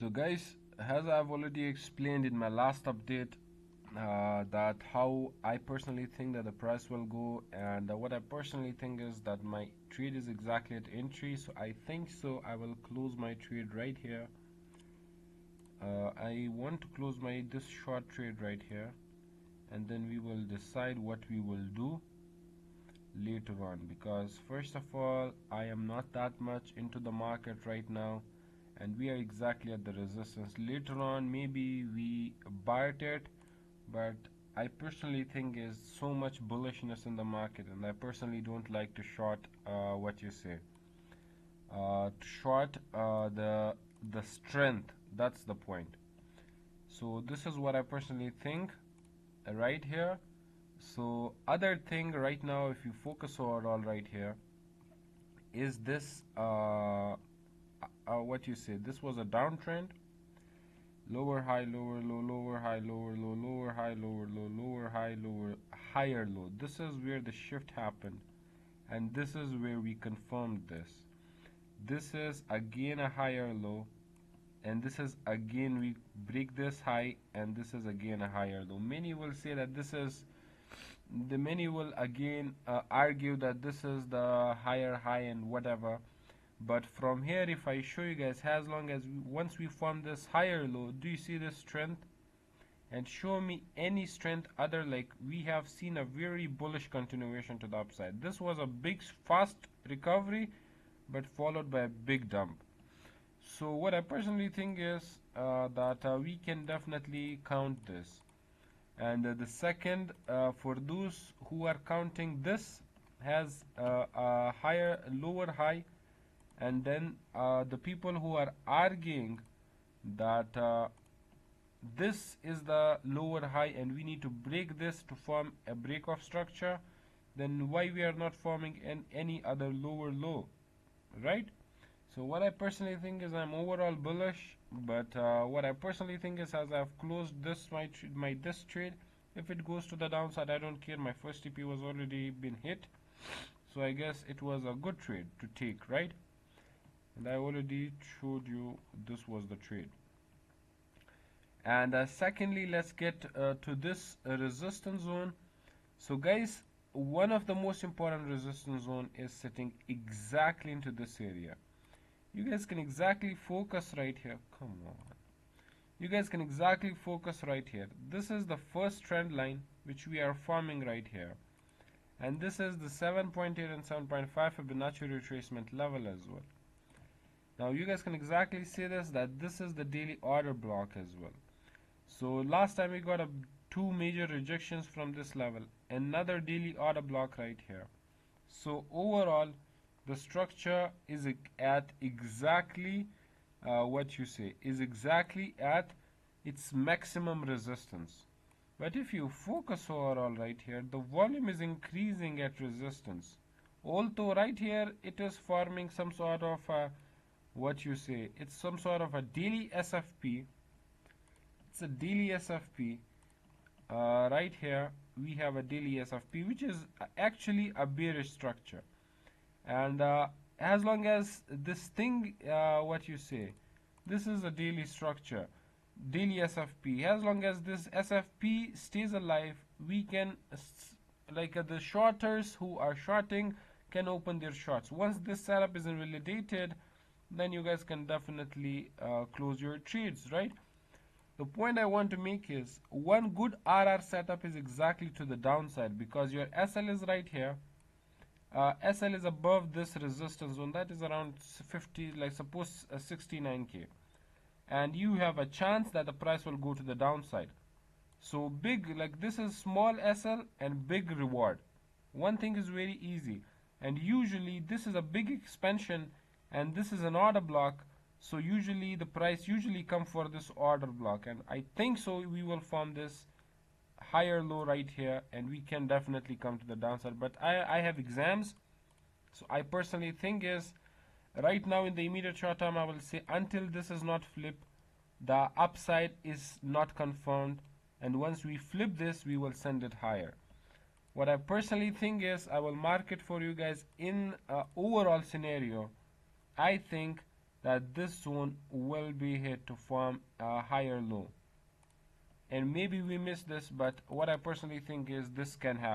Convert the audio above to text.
So guys, as I've already explained in my last update, that how I personally think that the price will go, and what I personally think is that my trade is exactly at entry. So I think so I will close my trade right here. I want to close my this short trade right here, and then we will decide what we will do later on, because first of all I am not that much into the market right now, and we are exactly at the resistance. Later on maybe we buy it, but I personally think is so much bullishness in the market, and I personally don't like to short what you say to short the strength. That's the point. So this is what I personally think right here. So other thing right now, if you focus overall right here, is this what you say, this was a downtrend, lower high, lower low, lower high, lower low, lower high, lower low, lower high, lower higher low. This is where the shift happened, and this is where we confirmed this. This is again a higher low, and this is again we break this high, and this is again a higher low. Many will say that this is many will again argue that this is the higher high and whatever, but from here if I show you guys, as long as once we form this higher low, do you see this strength? And show me any strength other, like we have seen a very bullish continuation to the upside. This was a big fast recovery, but followed by a big dump. So what I personally think is that we can definitely count this. And the second, for those who are counting this has a higher lower high, and then the people who are arguing that this is the lower high and we need to break this to form a break-off structure, then why we are not forming any other lower low, right? So what I personally think is I'm overall bullish, but what I personally think is, as I've closed this my this trade, if it goes to the downside, I don't care. My first TP was already been hit, so I guess it was a good trade to take, right? And I already showed you this was the trade. And secondly, let's get to this resistance zone. So guys, one of the most important resistance zone is sitting exactly into this area. You guys can exactly focus right here. Come on. You guys can exactly focus right here. This is the first trend line which we are forming right here. And this is the 7.8 and 7.5 Fibonacci retracement level as well. Now you guys can exactly see this, that this is the daily order block as well. So last time we got two major rejections from this level. Another daily order block right here. So overall, the structure is at exactly what you say, is exactly at its maximum resistance. But if you focus overall right here, the volume is increasing at resistance. Although right here it is forming some sort of what you say, it's some sort of a daily SFP. It's a daily SFP. Right here we have a daily SFP, which is actually a bearish structure. And as long as this thing, what you say, this is a daily structure, daily SFP, as long as this SFP stays alive, we can like the shorters who are shorting can open their shorts. Once this setup is invalidated, then you guys can definitely close your trades, right? The point I want to make is, one good RR setup is exactly to the downside, because your SL is right here. SL is above this resistance zone, that is around 50, like suppose 69k, and you have a chance that the price will go to the downside. So big, like this is small SL and big reward. One thing is very easy, and usually this is a big expansion and this is an order block, so usually the price usually come for this order block, and I think so we will form this higher low right here, and we can definitely come to the downside. But I have exams, so I personally think is right now in the immediate short term, I will say until this is not flipped, the upside is not confirmed, and once we flip this, we will send it higher. What I personally think is, I will mark it for you guys in overall scenario. I think that this zone will be hit to form a higher low. And maybe we missed this, but what I personally think is this can happen.